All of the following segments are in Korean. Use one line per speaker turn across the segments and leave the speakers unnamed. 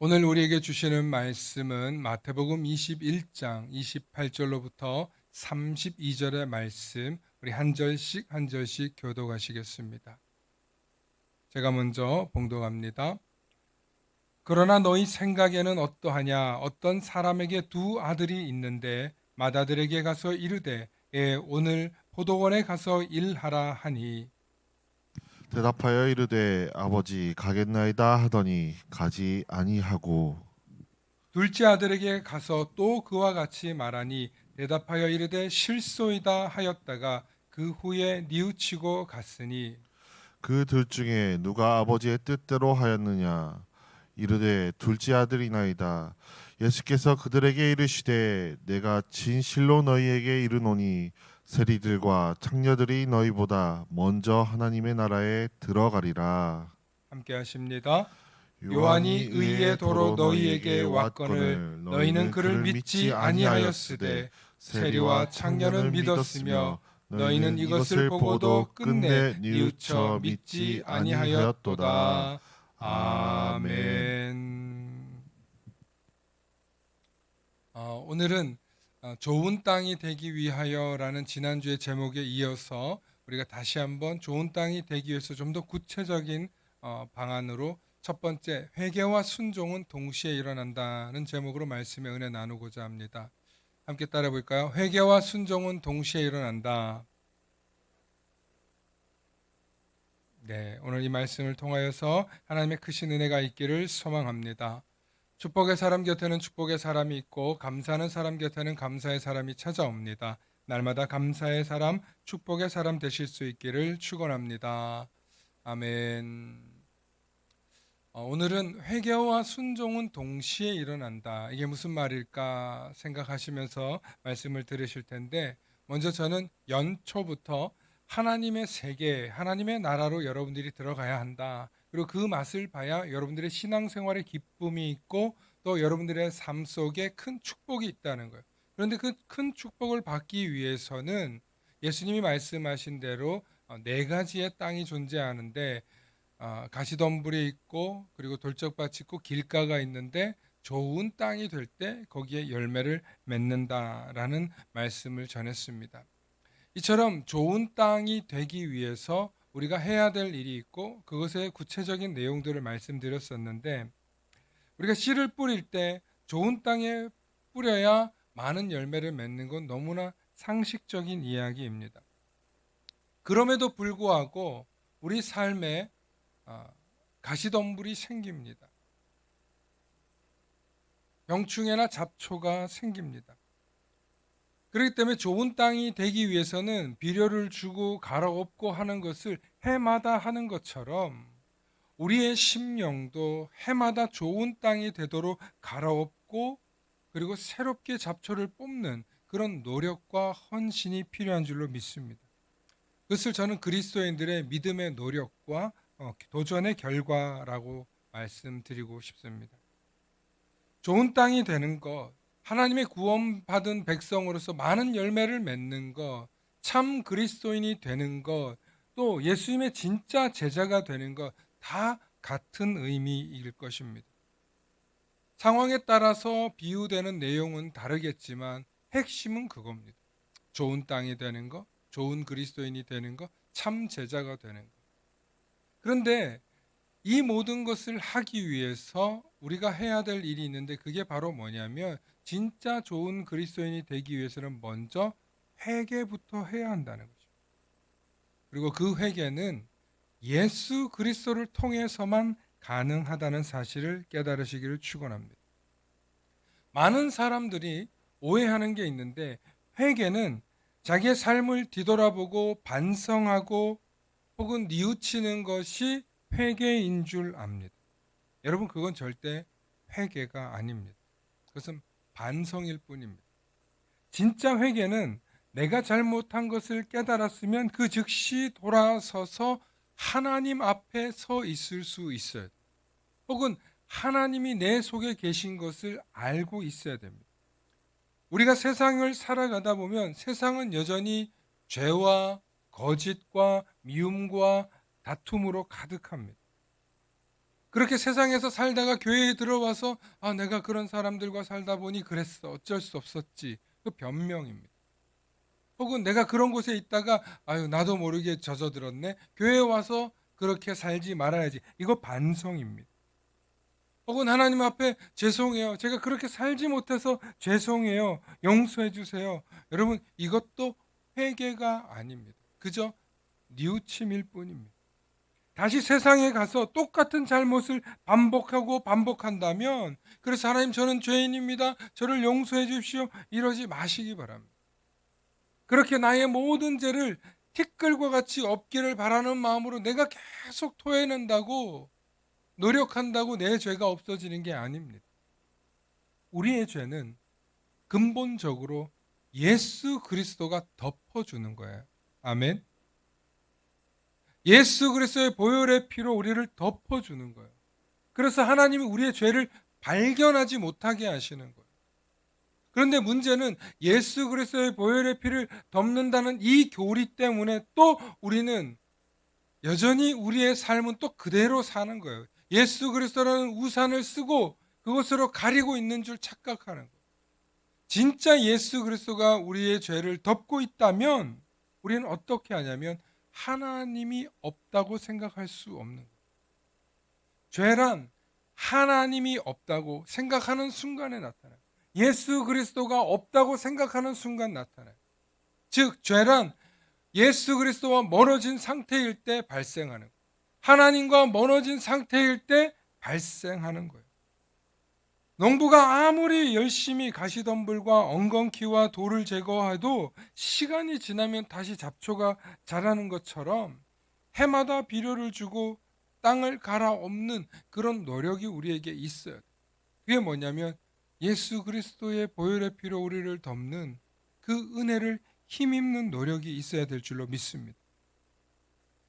오늘 우리에게 주시는 말씀은 마태복음 21장 28절로부터 32절의 말씀, 우리 한 절씩 한 절씩 교독하시겠습니다. 제가 먼저 봉독합니다. 그러나 너희 생각에는 어떠하냐? 어떤 사람에게 두 아들이 있는데 맏아들에게 가서 이르되 오늘 포도원에 가서 일하라 하니
대답하여 이르되 아버지 가겠나이다 하더니 가지 아니하고
둘째 아들에게 가서 또 그와 같이 말하니 대답하여 이르되 실소이다 하였다가 그 후에 뉘우치고 갔으니
그 둘 중에 누가 아버지의 뜻대로 하였느냐 이르되 둘째 아들이나이다. 예수께서 그들에게 이르시되 내가 진실로 너희에게 이르노니 세리들과 창녀들이 너희보다 먼저 하나님의 나라에 들어가리라.
함께 하십니다. 요한이
요한이
의의 도로 너희에게 왔거늘 너희는 그를 믿지 아니하였으되 세리와 창녀는 믿었으며 너희는 이것을 보고도 끝내 뉘우쳐 믿지 아니하였도다. 아멘. 오늘은 좋은 땅이 되기 위하여라는 지난주의 제목에 이어서 우리가 다시 한번 좋은 땅이 되기 위해서 좀 더 구체적인 방안으로 첫 번째, 회개와 순종은 동시에 일어난다는 제목으로 말씀의 은혜 나누고자 합니다. 함께 따라 볼까요? 회개와 순종은 동시에 일어난다. 네, 오늘 이 말씀을 통하여서 하나님의 크신 은혜가 있기를 소망합니다. 축복의 사람 곁에는 축복의 사람이 있고 감사하는 사람 곁에는 감사의 사람이 찾아옵니다. 날마다 감사의 사람, 축복의 사람 되실 수 있기를 축원합니다. 아멘. 오늘은 회개와 순종은 동시에 일어난다. 이게 무슨 말일까 생각하시면서 말씀을 들으실 텐데, 먼저 저는 연초부터 하나님의 세계, 하나님의 나라로 여러분들이 들어가야 한다. 그리고 그 맛을 봐야 여러분들의 신앙생활에 기쁨이 있고 또 여러분들의 삶 속에 큰 축복이 있다는 거예요. 그런데 그 큰 축복을 받기 위해서는 예수님이 말씀하신 대로 네 가지의 땅이 존재하는데 가시덤불이 있고 그리고 돌적밭이 있고 길가가 있는데 좋은 땅이 될 때 거기에 열매를 맺는다라는 말씀을 전했습니다. 이처럼 좋은 땅이 되기 위해서 우리가 해야 될 일이 있고 그것의 구체적인 내용들을 말씀드렸었는데 우리가 씨를 뿌릴 때 좋은 땅에 뿌려야 많은 열매를 맺는 건 너무나 상식적인 이야기입니다. 그럼에도 불구하고 우리 삶에 가시덤불이 생깁니다. 병충해나 잡초가 생깁니다. 그렇기 때문에 좋은 땅이 되기 위해서는 비료를 주고 갈아엎고 하는 것을 해마다 하는 것처럼 우리의 심령도 해마다 좋은 땅이 되도록 갈아엎고 그리고 새롭게 잡초를 뽑는 그런 노력과 헌신이 필요한 줄로 믿습니다. 그것을 저는 그리스도인들의 믿음의 노력과 도전의 결과라고 말씀드리고 싶습니다. 좋은 땅이 되는 것, 하나님의 구원받은 백성으로서 많은 열매를 맺는 것, 참 그리스도인이 되는 것, 또 예수님의 진짜 제자가 되는 것, 다 같은 의미일 것입니다. 상황에 따라서 비유되는 내용은 다르겠지만 핵심은 그겁니다. 좋은 땅이 되는 것, 좋은 그리스도인이 되는 것, 참 제자가 되는 것. 그런데 이 모든 것을 하기 위해서 우리가 해야 될 일이 있는데 그게 바로 뭐냐면 진짜 좋은 그리스도인이 되기 위해서는 먼저 회개부터 해야 한다는 거죠. 그리고 그 회개는 예수 그리스도를 통해서만 가능하다는 사실을 깨달으시기를 축원합니다. 많은 사람들이 오해하는 게 있는데 회개는 자기의 삶을 뒤돌아보고 반성하고 혹은 뉘우치는 것이 회개인 줄 압니다. 여러분 그건 절대 회개가 아닙니다. 그것은 반성일 뿐입니다. 진짜 회개는 내가 잘못한 것을 깨달았으면 그 즉시 돌아서서 하나님 앞에 서 있을 수 있어요. 혹은 하나님이 내 속에 계신 것을 알고 있어야 됩니다. 우리가 세상을 살아가다 보면 세상은 여전히 죄와 거짓과 미움과 다툼으로 가득합니다. 그렇게 세상에서 살다가 교회에 들어와서 내가 그런 사람들과 살다 보니 그랬어. 어쩔 수 없었지. 그 변명입니다. 혹은 내가 그런 곳에 있다가 나도 모르게 젖어들었네. 교회에 와서 그렇게 살지 말아야지. 이거 반성입니다. 혹은 하나님 앞에 죄송해요. 제가 그렇게 살지 못해서 죄송해요. 용서해 주세요. 여러분, 이것도 회개가 아닙니다. 그저 뉘우침일 뿐입니다. 다시 세상에 가서 똑같은 잘못을 반복하고 반복한다면, 그래서 하나님, 저는 죄인입니다. 저를 용서해 주십시오. 이러지 마시기 바랍니다. 그렇게 나의 모든 죄를 티끌과 같이 없기를 바라는 마음으로 내가 계속 토해낸다고, 노력한다고 내 죄가 없어지는 게 아닙니다. 우리의 죄는 근본적으로 예수 그리스도가 덮어주는 거예요. 아멘. 예수 그리스도의 보혈의 피로 우리를 덮어주는 거예요. 그래서 하나님이 우리의 죄를 발견하지 못하게 하시는 거예요. 그런데 문제는 예수 그리스도의 보혈의 피를 덮는다는 이 교리 때문에 또 우리는 여전히 우리의 삶은 또 그대로 사는 거예요. 예수 그리스도라는 우산을 쓰고 그것으로 가리고 있는 줄 착각하는 거예요. 진짜 예수 그리스도가 우리의 죄를 덮고 있다면 우리는 어떻게 하냐면 하나님이 없다고 생각할 수 없는 거예요. 죄란 하나님이 없다고 생각하는 순간에 나타나요. 예수 그리스도가 없다고 생각하는 순간 나타나요. 즉 죄란 예수 그리스도와 멀어진 상태일 때 발생하는 거예요. 하나님과 멀어진 상태일 때 발생하는 거예요. 농부가 아무리 열심히 가시덤불과 엉겅퀴와 돌을 제거해도 시간이 지나면 다시 잡초가 자라는 것처럼 해마다 비료를 주고 땅을 갈아엎는 그런 노력이 우리에게 있어요. 그게 뭐냐면 예수 그리스도의 보혈의 피로 우리를 덮는 그 은혜를 힘입는 노력이 있어야 될 줄로 믿습니다.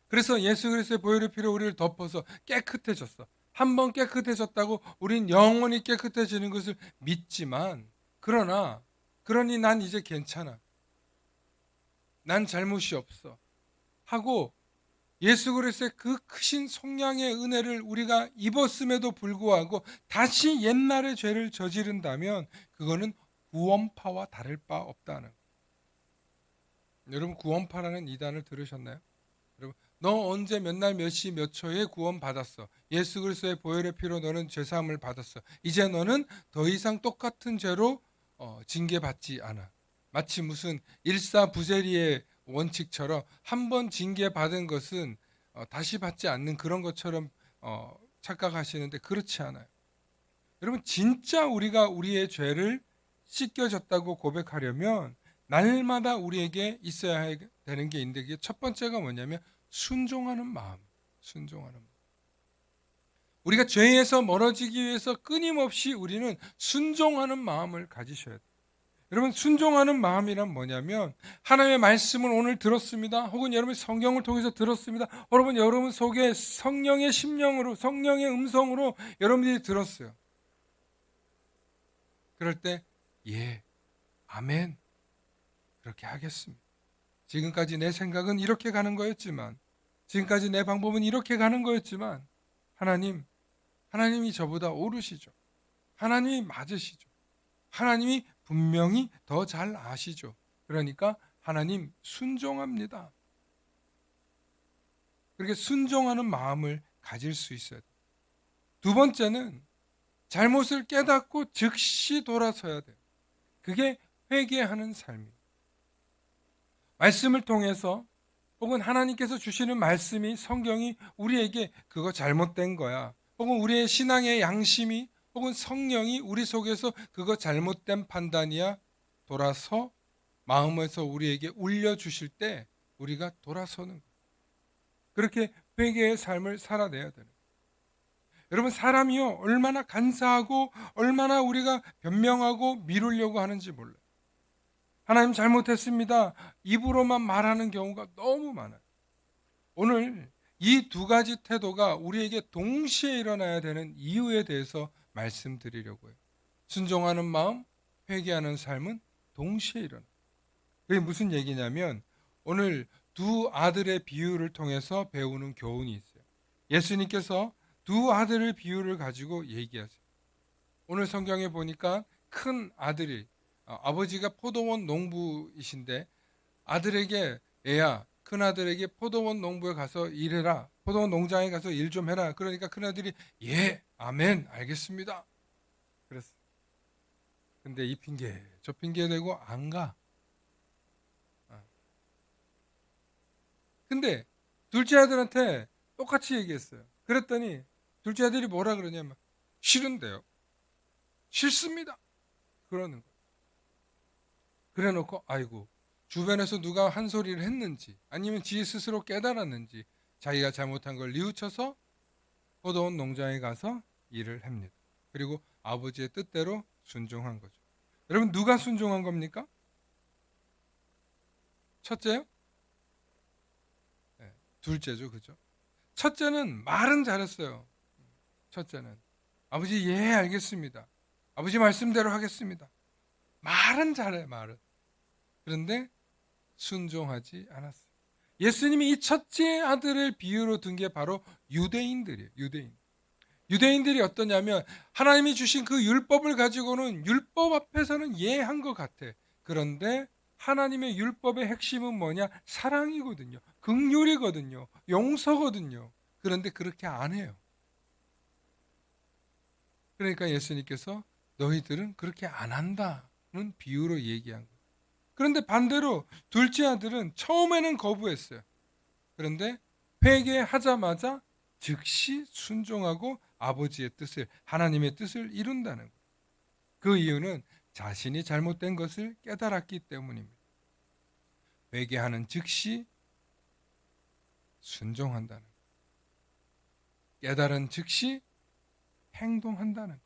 그래서 예수 그리스도의 보혈의 피로 우리를 덮어서 깨끗해졌어. 한번 깨끗해졌다고 우린 영원히 깨끗해지는 것을 믿지만, 그러니 난 이제 괜찮아. 난 잘못이 없어. 하고 예수 그리스도의 그 크신 속량의 은혜를 우리가 입었음에도 불구하고 다시 옛날의 죄를 저지른다면 그거는 구원파와 다를 바 없다는 거예요. 여러분, 구원파라는 이단을 들으셨나요? 여러분, 너 언제 몇 날 몇 시 몇 초에 구원 받았어. 예수 그리스도의 보혈의 피로 너는 죄사함을 받았어. 이제 너는 더 이상 똑같은 죄로 징계받지 않아. 마치 무슨 일사부재리의 원칙처럼 한 번 징계받은 것은 다시 받지 않는 그런 것처럼 착각하시는데 그렇지 않아요. 여러분, 진짜 우리가 우리의 죄를 씻겨졌다고 고백하려면 날마다 우리에게 있어야 되는 게 있는데, 그게 첫 번째가 뭐냐면 순종하는 마음. 순종하는 마음. 우리가 죄에서 멀어지기 위해서 끊임없이 우리는 순종하는 마음을 가지셔야 돼요. 여러분, 순종하는 마음이란 뭐냐면 하나님의 말씀을 오늘 들었습니다. 혹은 여러분 성경을 통해서 들었습니다. 여러분 속에 성령의 심령으로, 성령의 음성으로 여러분들이 들었어요. 그럴 때 예, 아멘, 그렇게 하겠습니다. 지금까지 내 생각은 이렇게 가는 거였지만, 지금까지 내 방법은 이렇게 가는 거였지만 하나님이 저보다 오르시죠. 하나님이 맞으시죠. 하나님이 분명히 더 잘 아시죠. 그러니까 하나님 순종합니다. 그렇게 순종하는 마음을 가질 수 있어야 돼요. 두 번째는 잘못을 깨닫고 즉시 돌아서야 돼요. 그게 회개하는 삶이에요. 말씀을 통해서 혹은 하나님께서 주시는 말씀이, 성경이 우리에게 그거 잘못된 거야, 혹은 우리의 신앙의 양심이 혹은 성령이 우리 속에서 그거 잘못된 판단이야, 돌아서 마음에서 우리에게 울려주실 때 우리가 돌아서는 거예요. 그렇게 회개의 삶을 살아내야 되는 거예요. 여러분, 사람이요 얼마나 간사하고 얼마나 우리가 변명하고 미루려고 하는지 몰라요. 하나님 잘못했습니다, 입으로만 말하는 경우가 너무 많아요. 오늘 이 두 가지 태도가 우리에게 동시에 일어나야 되는 이유에 대해서 말씀드리려고 해요. 순종하는 마음, 회개하는 삶은 동시에 일어나요. 그게 무슨 얘기냐면 오늘 두 아들의 비유를 통해서 배우는 교훈이 있어요. 예수님께서 두 아들의 비유를 가지고 얘기하세요. 오늘 성경에 보니까 큰 아들이 아버지가 포도원 농부이신데 아들에게 애야 큰 아들에게 포도원 농부에 가서 일해라. 포도원 농장에 가서 일 좀 해라. 그러니까 큰 아들이 예 아멘 알겠습니다. 그랬어. 근데 이 핑계 저 핑계 대고 안 가. 근데 둘째 아들한테 똑같이 얘기했어요. 그랬더니 둘째 아들이 뭐라 그러냐면 싫은데요. 싫습니다. 그러는 거예요. 그래 놓고 아이고 주변에서 누가 한 소리를 했는지 아니면 지 스스로 깨달았는지 자기가 잘못한 걸 뉘우쳐서 포도원 농장에 가서 일을 합니다. 그리고 아버지의 뜻대로 순종한 거죠. 여러분 누가 순종한 겁니까? 첫째요? 네, 둘째죠. 그죠? 첫째는 말은 잘했어요. 첫째는 아버지 예 알겠습니다. 아버지 말씀대로 하겠습니다. 말은 잘해 말은. 그런데 순종하지 않았어요. 예수님이 이 첫째 아들을 비유로 든 게 바로 유대인들이에요. 유대인들이 어떠냐면 하나님이 주신 그 율법을 가지고는 율법 앞에서는 예한 것 같아. 그런데 하나님의 율법의 핵심은 뭐냐? 사랑이거든요. 긍휼이거든요. 용서거든요. 그런데 그렇게 안 해요. 그러니까 예수님께서 너희들은 그렇게 안 한다는 비유로 얘기한 거예요. 그런데 반대로 둘째 아들은 처음에는 거부했어요. 그런데 회개하자마자 즉시 순종하고 아버지의 뜻을, 하나님의 뜻을 이룬다는 거예요. 그 이유는 자신이 잘못된 것을 깨달았기 때문입니다. 회개하는 즉시 순종한다는 거예요. 깨달은 즉시 행동한다는 거예요.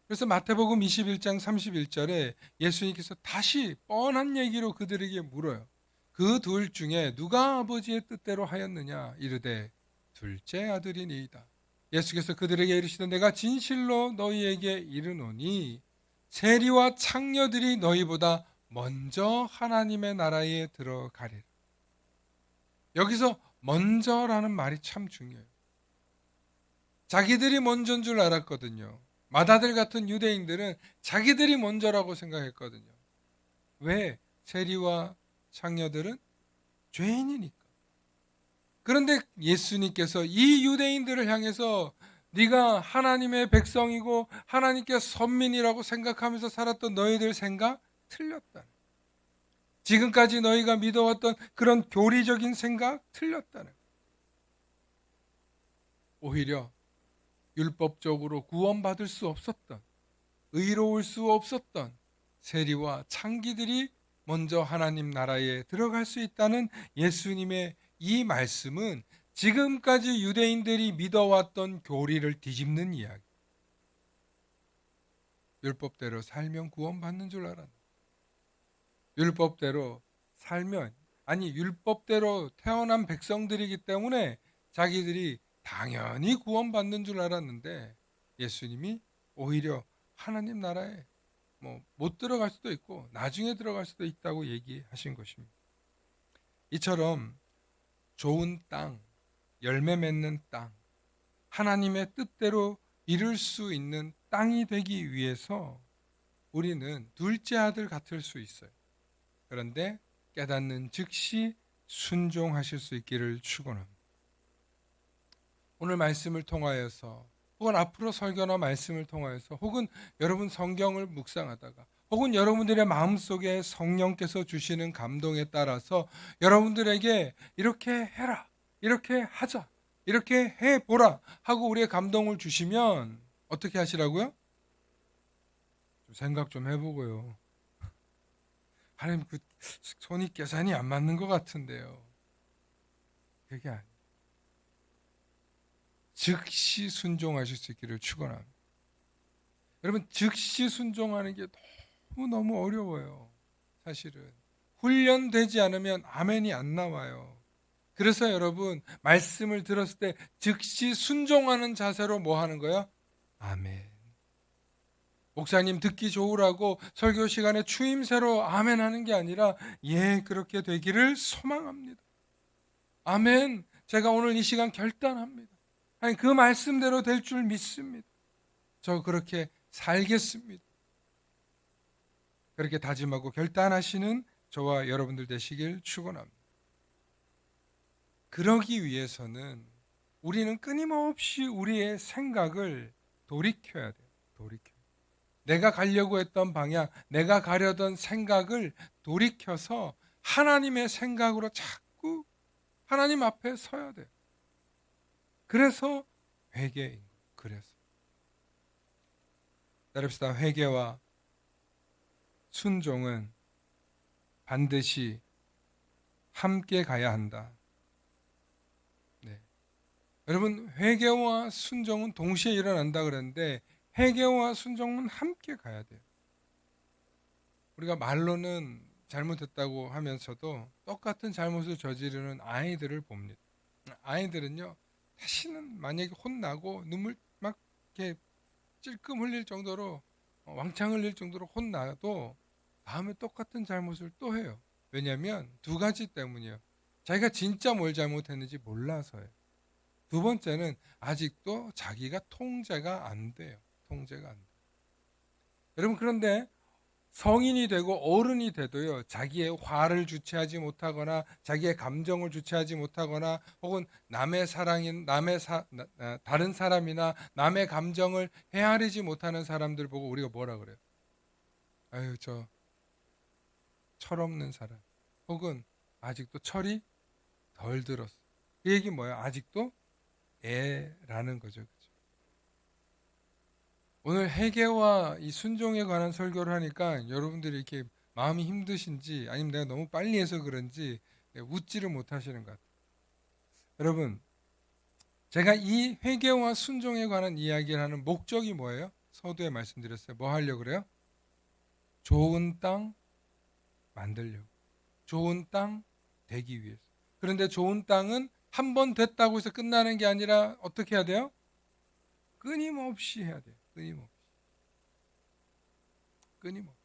그래서 마태복음 21장 31절에 예수님께서 다시 뻔한 얘기로 그들에게 물어요. 그 둘 중에 누가 아버지의 뜻대로 하였느냐? 이르되 둘째 아들이니이다. 예수께서 그들에게 이르시되 내가 진실로 너희에게 이르노니 세리와 창녀들이 너희보다 먼저 하나님의 나라에 들어가리라. 여기서 먼저라는 말이 참 중요해요. 자기들이 먼저인 줄 알았거든요. 맏아들 같은 유대인들은 자기들이 먼저라고 생각했거든요. 왜? 세리와 창녀들은 죄인이니까. 그런데 예수님께서 이 유대인들을 향해서 네가 하나님의 백성이고 하나님께 선민이라고 생각하면서 살았던 너희들 생각 틀렸다. 지금까지 너희가 믿어왔던 그런 교리적인 생각 틀렸다는. 오히려 율법적으로 구원받을 수 없었던, 의로울 수 없었던 세리와 창기들이 먼저 하나님 나라에 들어갈 수 있다는 예수님의 이 말씀은 지금까지 유대인들이 믿어왔던 교리를 뒤집는 이야기. 율법대로 살면 구원받는 줄 알았는데, 율법대로 살면, 아니 율법대로 태어난 백성들이기 때문에 자기들이 당연히 구원받는 줄 알았는데 예수님이 오히려 하나님 나라에 못 들어갈 수도 있고 나중에 들어갈 수도 있다고 얘기하신 것입니다. 이처럼 좋은 땅, 열매 맺는 땅, 하나님의 뜻대로 이룰 수 있는 땅이 되기 위해서 우리는 둘째 아들 같을 수 있어요. 그런데 깨닫는 즉시 순종하실 수 있기를 축원합니다. 오늘 말씀을 통하여서 혹은 앞으로 설교나 말씀을 통하여서 혹은 여러분 성경을 묵상하다가 혹은 여러분들의 마음속에 성령께서 주시는 감동에 따라서 여러분들에게 이렇게 해라, 이렇게 하자, 이렇게 해보라 하고 우리의 감동을 주시면 어떻게 하시라고요? 좀 생각 좀 해보고요. 하나님 그 손이 계산이 안 맞는 것 같은데요. 그게 아니에요. 즉시 순종하실 수 있기를 축원합니다. 여러분 즉시 순종하는 게 너무 어려워요. 사실은 훈련되지 않으면 아멘이 안 나와요. 그래서 여러분 말씀을 들었을 때 즉시 순종하는 자세로 뭐 하는 거야? 아멘. 목사님 듣기 좋으라고 설교 시간에 추임새로 아멘 하는 게 아니라 예 그렇게 되기를 소망합니다. 아멘. 제가 오늘 이 시간 결단합니다. 아니, 그 말씀대로 될 줄 믿습니다. 저 그렇게 살겠습니다. 그렇게 다짐하고 결단하시는 저와 여러분들 되시길 축원합니다. 그러기 위해서는 우리는 끊임없이 우리의 생각을 돌이켜야 돼요. 돌이켜. 내가 가려고 했던 방향, 내가 가려던 생각을 돌이켜서 하나님의 생각으로 자꾸 하나님 앞에 서야 돼요. 그래서 회개인 거예요. 그래서 따릅시다. 회개와 순종은 반드시 함께 가야 한다. 네. 여러분, 회개와 순종은 동시에 일어난다 그랬는데 회개와 순종은 함께 가야 돼요. 우리가 말로는 잘못했다고 하면서도 똑같은 잘못을 저지르는 아이들을 봅니다. 아이들은요, 다시는 만약에 혼나고 눈물 막 이렇게 찔끔 흘릴 정도로 왕창 흘릴 정도로 혼나도 다음에 똑같은 잘못을 또 해요. 왜냐하면 두 가지 때문이에요. 자기가 진짜 뭘 잘못했는지 몰라서요. 두 번째는 아직도 자기가 통제가 안 돼요. 통제가 안 돼요. 여러분, 그런데 성인이 되고 어른이 돼도요, 자기의 화를 주체하지 못하거나 자기의 감정을 주체하지 못하거나 혹은 남의 사랑인 다른 사람이나 남의 감정을 헤아리지 못하는 사람들 보고 우리가 뭐라 그래요? 아유, 저 철없는 사람, 혹은 아직도 철이 덜 들었어. 그 얘기 뭐예요? 아직도 애라는 거죠. 그죠? 오늘 회개와 이 순종에 관한 설교를 하니까 여러분들이 이렇게 마음이 힘드신지 아니면 내가 너무 빨리 해서 그런지 웃지를 못하시는 것 같아요. 여러분, 제가 이 회개와 순종에 관한 이야기를 하는 목적이 뭐예요? 서두에 말씀드렸어요. 뭐 하려고 그래요? 좋은 땅 만들려고. 좋은 땅 되기 위해서. 그런데 좋은 땅은 한 번 됐다고 해서 끝나는 게 아니라 어떻게 해야 돼요? 끊임없이 해야 돼요. 끊임없이. 끊임없이.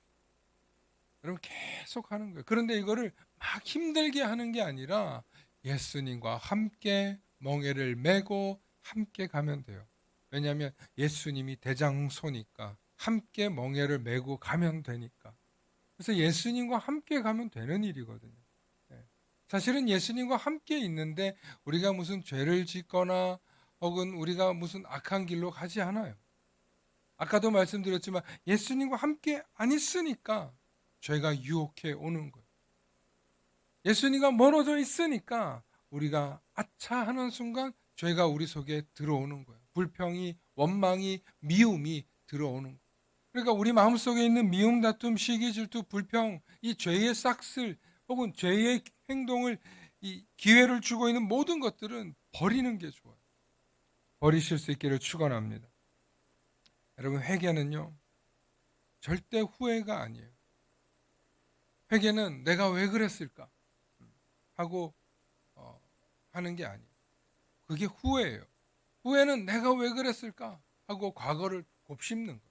여러분, 계속 하는 거예요. 그런데 이거를 막 힘들게 하는 게 아니라 예수님과 함께 멍에를 메고 함께 가면 돼요. 왜냐하면 예수님이 대장소니까 함께 멍에를 메고 가면 되니까. 그래서 예수님과 함께 가면 되는 일이거든요. 네. 사실은 예수님과 함께 있는데 우리가 무슨 죄를 짓거나 혹은 우리가 무슨 악한 길로 가지 않아요. 아까도 말씀드렸지만 예수님과 함께 안 있으니까 죄가 유혹해 오는 거예요. 예수님과 멀어져 있으니까 우리가 아차 하는 순간 죄가 우리 속에 들어오는 거예요. 불평이, 원망이, 미움이 들어오는 거예요. 그러니까 우리 마음속에 있는 미움, 다툼, 시기, 질투, 불평, 이 죄의 싹쓸 혹은 죄의 행동을 이 기회를 주고 있는 모든 것들은 버리는 게 좋아요. 버리실 수 있기를 축원합니다. 여러분, 회개는요, 절대 후회가 아니에요. 회개는 내가 왜 그랬을까 하고 하는 게 아니에요. 그게 후회예요. 후회는 내가 왜 그랬을까 하고 과거를 곱씹는 거예요.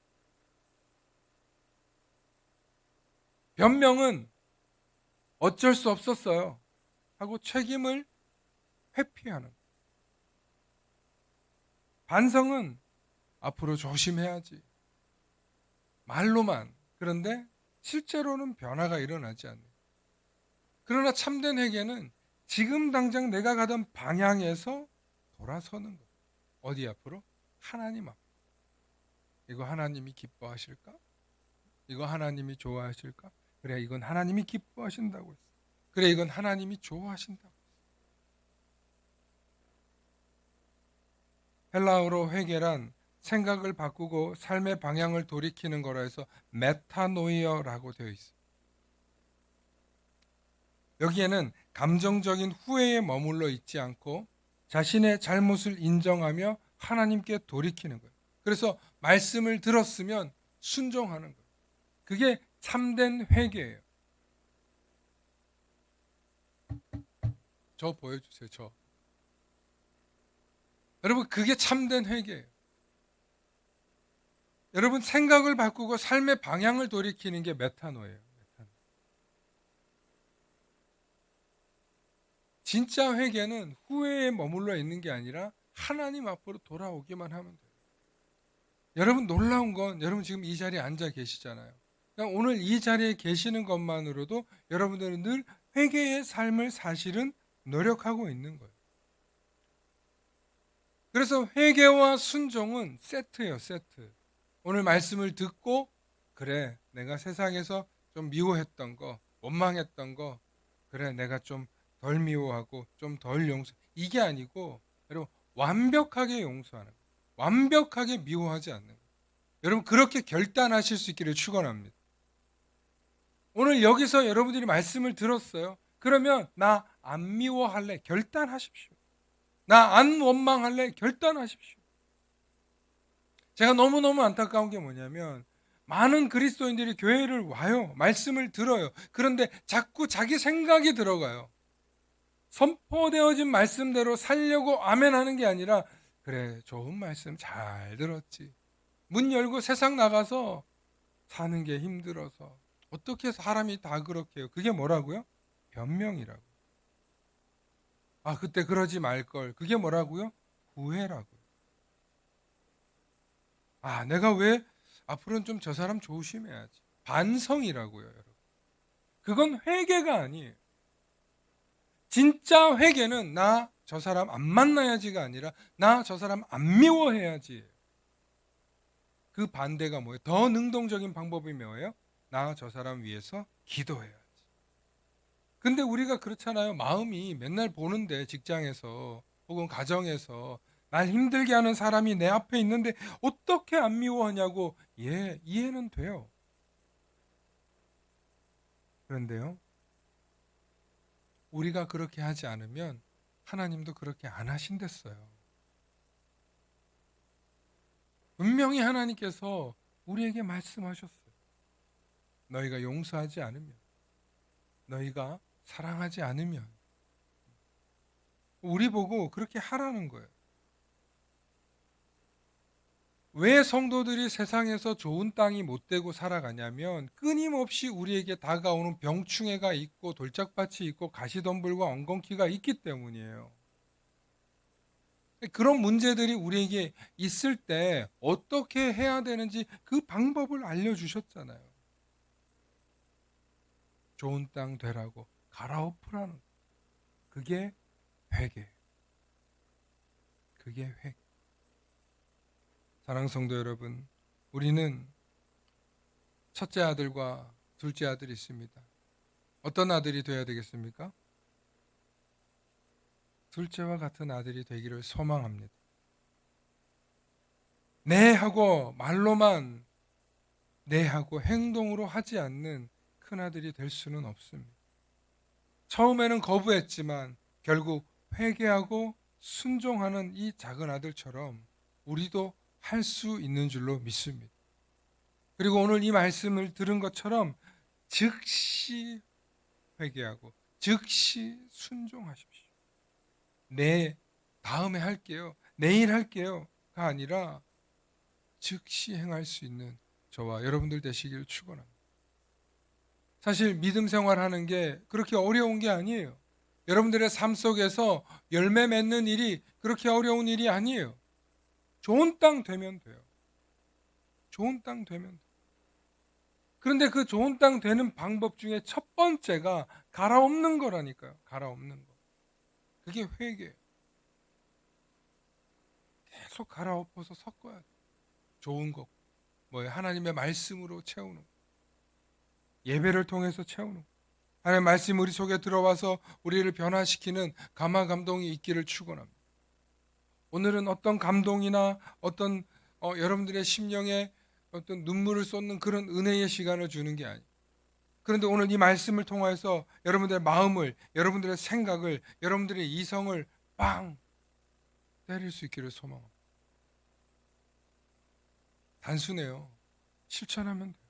변명은 어쩔 수 없었어요 하고 책임을 회피하는 거예요. 반성은 앞으로 조심해야지. 말로만. 그런데 실제로는 변화가 일어나지 않아요. 그러나 참된 회개는 지금 당장 내가 가던 방향에서 돌아서는 거예요. 어디 앞으로? 하나님 앞. 이거 하나님이 기뻐하실까? 이거 하나님이 좋아하실까? 그래, 이건 하나님이 기뻐하신다고 했어. 그래, 이건 하나님이 좋아하신다고 했어. 헬라어로 회개란 생각을 바꾸고 삶의 방향을 돌이키는 거라 해서 메타노이어라고 되어 있어요. 여기에는 감정적인 후회에 머물러 있지 않고 자신의 잘못을 인정하며 하나님께 돌이키는 거예요. 그래서 말씀을 들었으면 순종하는 거예요. 그게 참된 회개예요. 저 보여주세요. 저. 여러분, 그게 참된 회개예요. 여러분, 생각을 바꾸고 삶의 방향을 돌이키는 게 메타노예요. 진짜 회개는 후회에 머물러 있는 게 아니라 하나님 앞으로 돌아오기만 하면 돼요. 여러분 놀라운 건 여러분 지금 이 자리에 앉아 계시잖아요. 그러니까 오늘 이 자리에 계시는 것만으로도 여러분들은 늘 회개의 삶을 사실은 노력하고 있는 거예요. 그래서 회개와 순종은 세트예요, 세트. 오늘 말씀을 듣고 그래, 내가 세상에서 좀 미워했던 거, 원망했던 거, 그래, 내가 좀 덜 미워하고 좀 덜 용서. 이게 아니고 여러분 완벽하게 용서하는 거예요. 완벽하게 미워하지 않는 거예요. 여러분 그렇게 결단하실 수 있기를 축원합니다. 오늘 여기서 여러분들이 말씀을 들었어요. 그러면 나 안 미워할래. 결단하십시오. 나 안 원망할래. 결단하십시오. 제가 너무너무 안타까운 게 뭐냐면 많은 그리스도인들이 교회를 와요. 말씀을 들어요. 그런데 자꾸 자기 생각이 들어가요. 선포되어진 말씀대로 살려고 아멘하는 게 아니라 그래 좋은 말씀 잘 들었지. 문 열고 세상 나가서 사는 게 힘들어서 어떻게 사람이 다 그렇게 해요. 그게 뭐라고요? 변명이라고. 아 그때 그러지 말걸. 그게 뭐라고요? 후회라고요. 아 내가 왜 앞으로는 좀 저 사람 조심해야지. 반성이라고요, 여러분. 그건 회개가 아니에요. 진짜 회개는 나 저 사람 안 만나야지가 아니라 나 저 사람 안 미워해야지. 그 반대가 뭐예요? 더 능동적인 방법이 뭐예요? 나 저 사람 위해서 기도해야지. 근데 우리가 그렇잖아요. 마음이 맨날 보는데 직장에서 혹은 가정에서 날 힘들게 하는 사람이 내 앞에 있는데 어떻게 안 미워하냐고. 예, 이해는 돼요. 그런데요. 우리가 그렇게 하지 않으면 하나님도 그렇게 안 하신댔어요. 분명히 하나님께서 우리에게 말씀하셨어요. 너희가 용서하지 않으면, 너희가 사랑하지 않으면, 우리 보고 그렇게 하라는 거예요. 왜 성도들이 세상에서 좋은 땅이 못 되고 살아가냐면 끊임없이 우리에게 다가오는 병충해가 있고 돌짝밭이 있고 가시덤불과 엉겅퀴가 있기 때문이에요. 그런 문제들이 우리에게 있을 때 어떻게 해야 되는지 그 방법을 알려주셨잖아요. 좋은 땅 되라고 갈아엎으라는 거. 그게 회개. 그게 회개. 사랑하는 성도 여러분, 우리는 첫째 아들과 둘째 아들이 있습니다. 어떤 아들이 되어야 되겠습니까? 둘째와 같은 아들이 되기를 소망합니다. 네 하고 말로만 네 하고 행동으로 하지 않는 큰 아들이 될 수는 없습니다. 처음에는 거부했지만 결국 회개하고 순종하는 이 작은 아들처럼 우리도 할 수 있는 줄로 믿습니다. 그리고 오늘 이 말씀을 들은 것처럼 즉시 회개하고 즉시 순종하십시오. 네, 다음에 할게요. 내일 할게요가 아니라 즉시 행할 수 있는 저와 여러분들 되시기를 축원합니다. 사실 믿음 생활하는 게 그렇게 어려운 게 아니에요. 여러분들의 삶 속에서 열매 맺는 일이 그렇게 어려운 일이 아니에요. 좋은 땅 되면 돼요. 좋은 땅 되면 돼요. 그런데 그 좋은 땅 되는 방법 중에 첫 번째가 갈아엎는 거라니까요. 갈아엎는 거. 그게 회개예요. 계속 갈아엎어서 섞어야 돼. 좋은 거. 뭐예요? 하나님의 말씀으로 채우는 거. 예배를 통해서 채우는 거. 하나님의 말씀 우리 속에 들어와서 우리를 변화시키는 감화 감동이 있기를 축원합니다. 오늘은 어떤 감동이나 어떤 여러분들의 심령에 어떤 눈물을 쏟는 그런 은혜의 시간을 주는 게 아니에요. 그런데 오늘 이 말씀을 통해서 여러분들의 마음을, 여러분들의 생각을, 여러분들의 이성을 빵 때릴 수 있기를 소망합니다. 단순해요. 실천하면 돼요.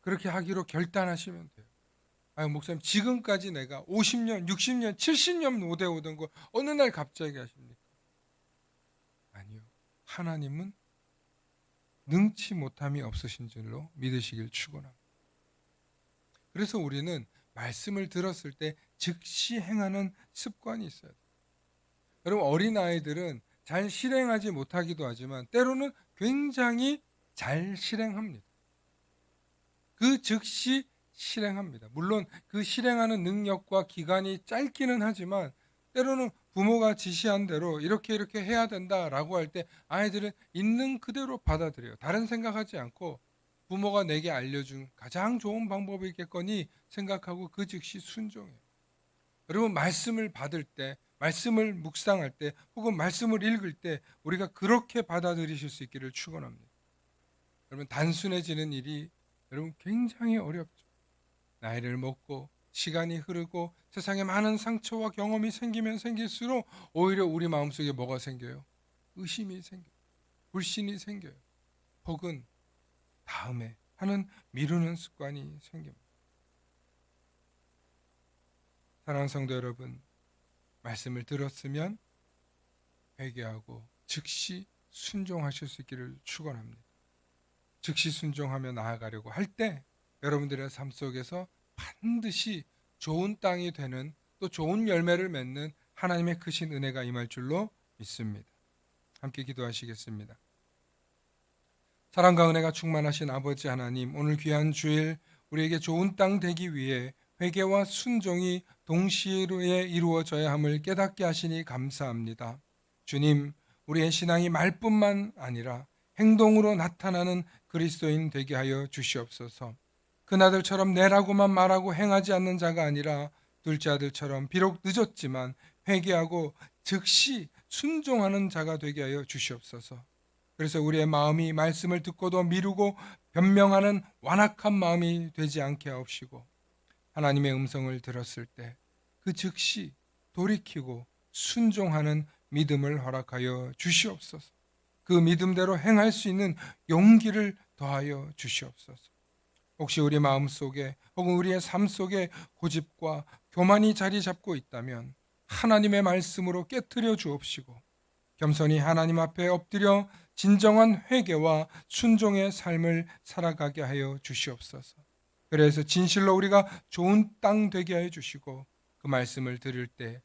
그렇게 하기로 결단하시면 돼요. 아유 목사님 지금까지 내가 50년, 60년, 70년 못 해오던 거 어느 날 갑자기 하십니까? 아니요. 하나님은 능치 못함이 없으신 줄로 믿으시길 축원합니다. 그래서 우리는 말씀을 들었을 때 즉시 행하는 습관이 있어야 돼요. 그럼 어린아이들은 잘 실행하지 못하기도 하지만 때로는 굉장히 잘 실행합니다. 그 즉시 실행합니다. 물론 그 실행하는 능력과 기간이 짧기는 하지만 때로는 부모가 지시한 대로 이렇게 해야 된다라고 할 때 아이들은 있는 그대로 받아들여요. 다른 생각하지 않고 부모가 내게 알려준 가장 좋은 방법이겠거니 생각하고 그 즉시 순종해요. 여러분, 말씀을 받을 때, 말씀을 묵상할 때, 혹은 말씀을 읽을 때 우리가 그렇게 받아들이실 수 있기를 축원합니다. 여러분, 단순해지는 일이 여러분 굉장히 어렵죠. 나이를 먹고 시간이 흐르고 세상에 많은 상처와 경험이 생기면 생길수록 오히려 우리 마음속에 뭐가 생겨요? 의심이 생겨요. 불신이 생겨요. 혹은 다음에 하는 미루는 습관이 생깁니다. 사랑하는 성도 여러분, 말씀을 들었으면 회개하고 즉시 순종하실 수 있기를 축원합니다. 즉시 순종하며 나아가려고 할 때 여러분들의 삶 속에서 반드시 좋은 땅이 되는, 또 좋은 열매를 맺는 하나님의 크신 은혜가 임할 줄로 믿습니다. 함께 기도하시겠습니다. 사랑과 은혜가 충만하신 아버지 하나님, 오늘 귀한 주일 우리에게 좋은 땅 되기 위해 회개와 순종이 동시에 이루어져야 함을 깨닫게 하시니 감사합니다. 주님, 우리의 신앙이 말뿐만 아니라 행동으로 나타나는 그리스도인 되게 하여 주시옵소서. 그나들처럼 내라고만 말하고 행하지 않는 자가 아니라 둘째 아들처럼 비록 늦었지만 회개하고 즉시 순종하는 자가 되게 하여 주시옵소서. 그래서 우리의 마음이 말씀을 듣고도 미루고 변명하는 완악한 마음이 되지 않게 하옵시고, 하나님의 음성을 들었을 때 그 즉시 돌이키고 순종하는 믿음을 허락하여 주시옵소서. 그 믿음대로 행할 수 있는 용기를 더하여 주시옵소서. 혹시 우리 마음속에 혹은 우리의 삶 속에 고집과 교만이 자리 잡고 있다면 하나님의 말씀으로 깨트려 주옵시고, 겸손히 하나님 앞에 엎드려 진정한 회개와 순종의 삶을 살아가게 하여 주시옵소서. 그래서 진실로 우리가 좋은 땅 되게 하여 주시고, 그 말씀을 들을 때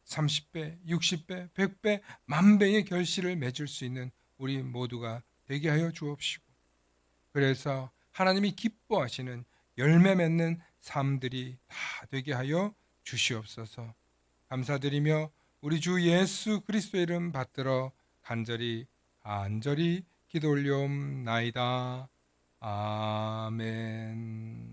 30배, 60배, 100배, 만배의 결실을 맺을 수 있는 우리 모두가 되게 하여 주옵시고, 그래서 하나님이 기뻐하시는 열매 맺는 삶들이 다 되게 하여 주시옵소서. 감사드리며 우리 주 예수 그리스도의 이름 받들어 간절히 기도 올려옵나이다. 아멘.